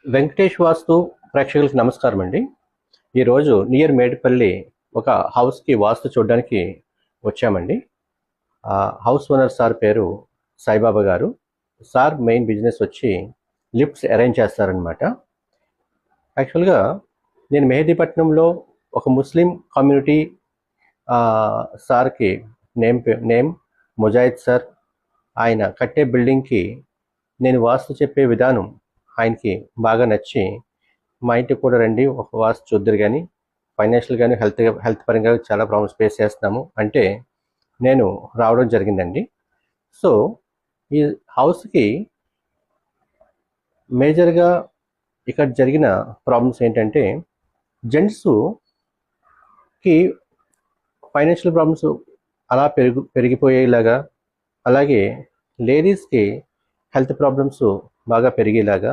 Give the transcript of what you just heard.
వెంకటేష్ వాస్తు ప్రేక్షకులకు నమస్కారం అండి. ఈరోజు నియర్ మేడిపల్లి ఒక హౌస్కి వాస్తు చూడడానికి వచ్చామండి. హౌస్ ఓనర్ సార్ పేరు సాయిబాబా గారు. సార్ మెయిన్ బిజినెస్ వచ్చి లిఫ్ట్స్ అరేంజ్ చేస్తారనమాట. యాక్చువల్గా నేను మెహదీపట్నంలో ఒక ముస్లిం కమ్యూనిటీ సార్కి నేమ్ ముజాహిద్ సార్. ఆయన కట్టే బిల్డింగ్కి నేను వాస్తు చెప్పే విధానం ఆయనకి బాగా నచ్చి మా ఇంటికి కూడా రండి, ఒక వాస్తు చూద్దరు, కానీ ఫైనాన్షియల్ కానీ హెల్త్ పరంగా చాలా ప్రాబ్లమ్స్ ఫేస్ చేస్తున్నాము అంటే నేను రావడం జరిగిందండి. సో ఈ హౌస్కి మేజర్గా ఇక్కడ జరిగిన ప్రాబ్లమ్స్ ఏంటంటే, జెంట్స్కి ఫైనాన్షియల్ ప్రాబ్లమ్స్ అలా పెరిగిపోయేలాగా, అలాగే లేడీస్కి హెల్త్ ప్రాబ్లమ్స్ బాగా పెరిగేలాగా